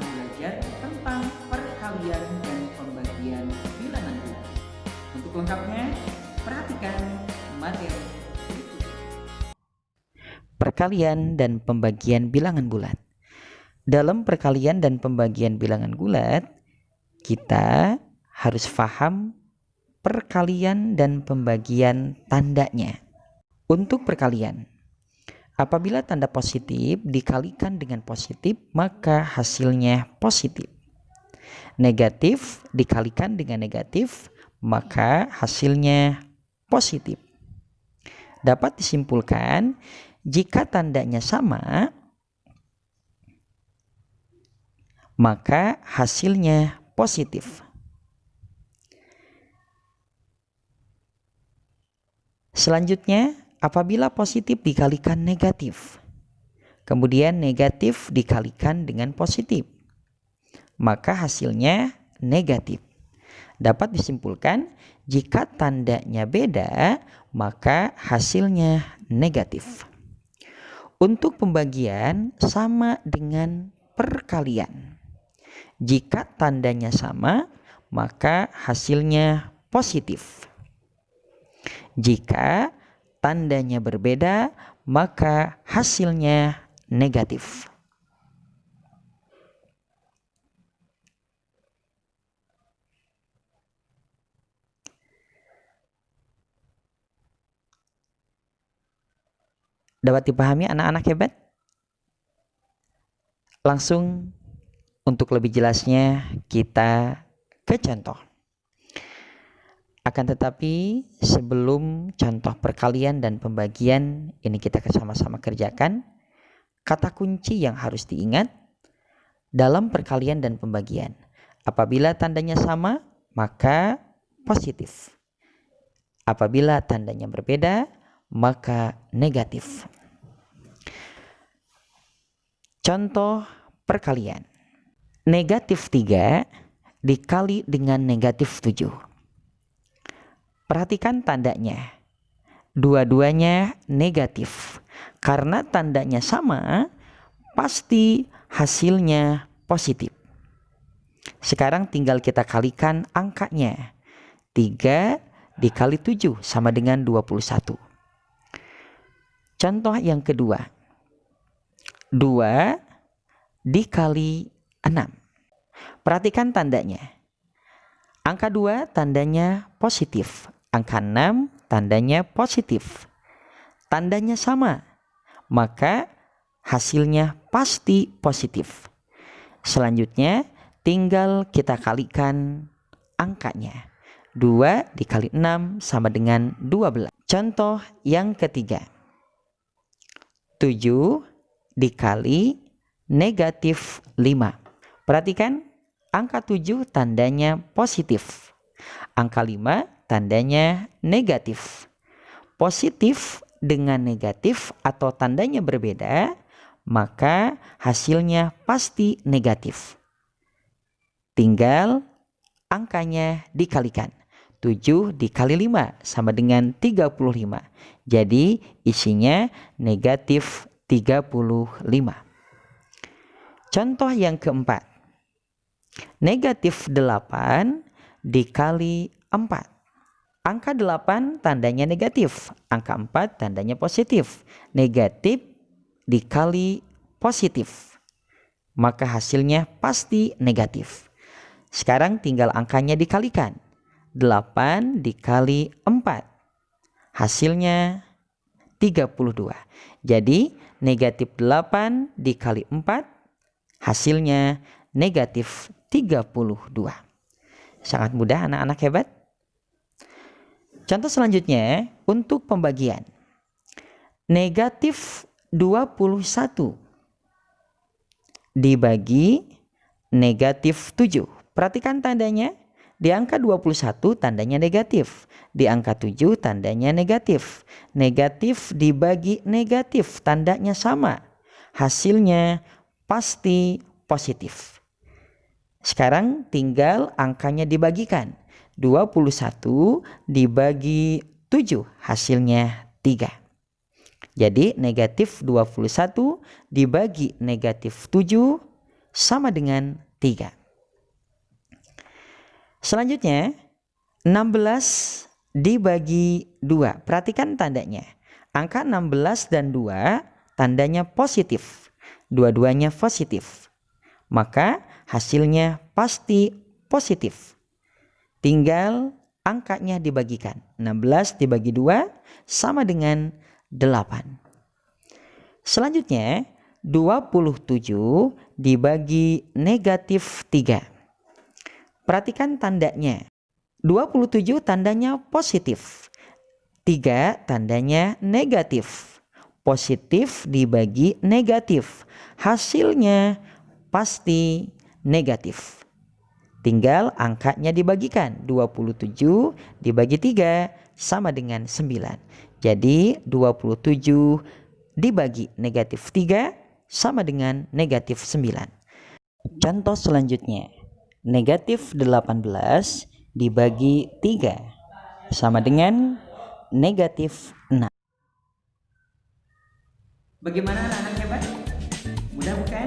belajar tentang perkalian dan pembagian bilangan bulat. Untuk lengkapnya, perhatikan materi berikut. Perkalian dan pembagian bilangan bulat. Dalam perkalian dan pembagian bilangan bulat, kita harus paham perkalian dan pembagian tandanya. Untuk perkalian, apabila tanda positif dikalikan dengan positif, maka hasilnya positif. Negatif dikalikan dengan negatif, maka hasilnya positif. Dapat disimpulkan, jika tandanya sama, maka hasilnya positif. Selanjutnya, apabila positif dikalikan negatif, kemudian negatif dikalikan dengan positif, maka hasilnya negatif. Dapat disimpulkan, jika tandanya beda, maka hasilnya negatif. Untuk pembagian sama dengan perkalian. Jika tandanya sama, maka hasilnya positif. Jika tandanya berbeda, maka hasilnya negatif. Dapat dipahami anak-anak hebat? Langsung untuk lebih jelasnya kita ke contoh. Akan tetapi sebelum contoh perkalian dan pembagian ini kita sama-sama kerjakan, kata kunci yang harus diingat dalam perkalian dan pembagian. Apabila tandanya sama, maka positif. Apabila tandanya berbeda, maka negatif. Contoh perkalian. Negatif 3 dikali dengan negatif 7. Perhatikan tandanya. Dua-duanya negatif. Karena tandanya sama, pasti hasilnya positif. Sekarang tinggal kita kalikan angkanya. 3 dikali 7 sama dengan 21. Contoh yang kedua. 2 dikali 6. Perhatikan tandanya. Angka 2 tandanya positif. Angka 6 tandanya positif. Tandanya sama, maka hasilnya pasti positif. Selanjutnya tinggal kita kalikan angkanya. 2 dikali 6 sama dengan 12. Contoh yang ketiga. 7 dikali negatif 5. Perhatikan, angka 7 tandanya positif. Angka 5 tandanya negatif. Positif dengan negatif atau tandanya berbeda, maka hasilnya pasti negatif. Tinggal angkanya dikalikan. 7 dikali 5 sama dengan 35. Jadi isinya negatif 35. Contoh yang keempat. Negatif 8 dikali 4. Angka 8 tandanya negatif. Angka 4 tandanya positif. Negatif dikali positif, maka hasilnya pasti negatif. Sekarang tinggal angkanya dikalikan. 8 dikali 4. Hasilnya 32. Jadi negatif 8 dikali 4 hasilnya negatif 32. Sangat mudah anak-anak hebat. Contoh selanjutnya untuk pembagian. Negatif 21 dibagi negatif 7. Perhatikan tandanya. Di angka 21 tandanya negatif. Di angka 7 tandanya negatif. Negatif dibagi negatif tandanya sama. Hasilnya pasti positif. Sekarang tinggal angkanya dibagikan. 21 dibagi 7 hasilnya 3. Jadi negatif 21 dibagi negatif 7 sama dengan 3. Selanjutnya 16 dibagi 2. Perhatikan tandanya. Angka 16 dan 2 tandanya positif. Dua-duanya positif. Maka hasilnya pasti positif. Tinggal angkanya dibagikan. 16 dibagi 2 sama dengan 8. Selanjutnya 27 dibagi negatif 3. Perhatikan tandanya. 27 tandanya positif. 3 tandanya negatif. Positif dibagi negatif. Hasilnya pasti negatif. Tinggal angkanya dibagikan. 27 dibagi 3 sama dengan 9. Jadi 27 dibagi negatif 3 sama dengan negatif 9. Contoh selanjutnya. Negatif 18 dibagi 3 sama dengan negatif 6. Bagaimana anak-anak hebat? Mudah bukan?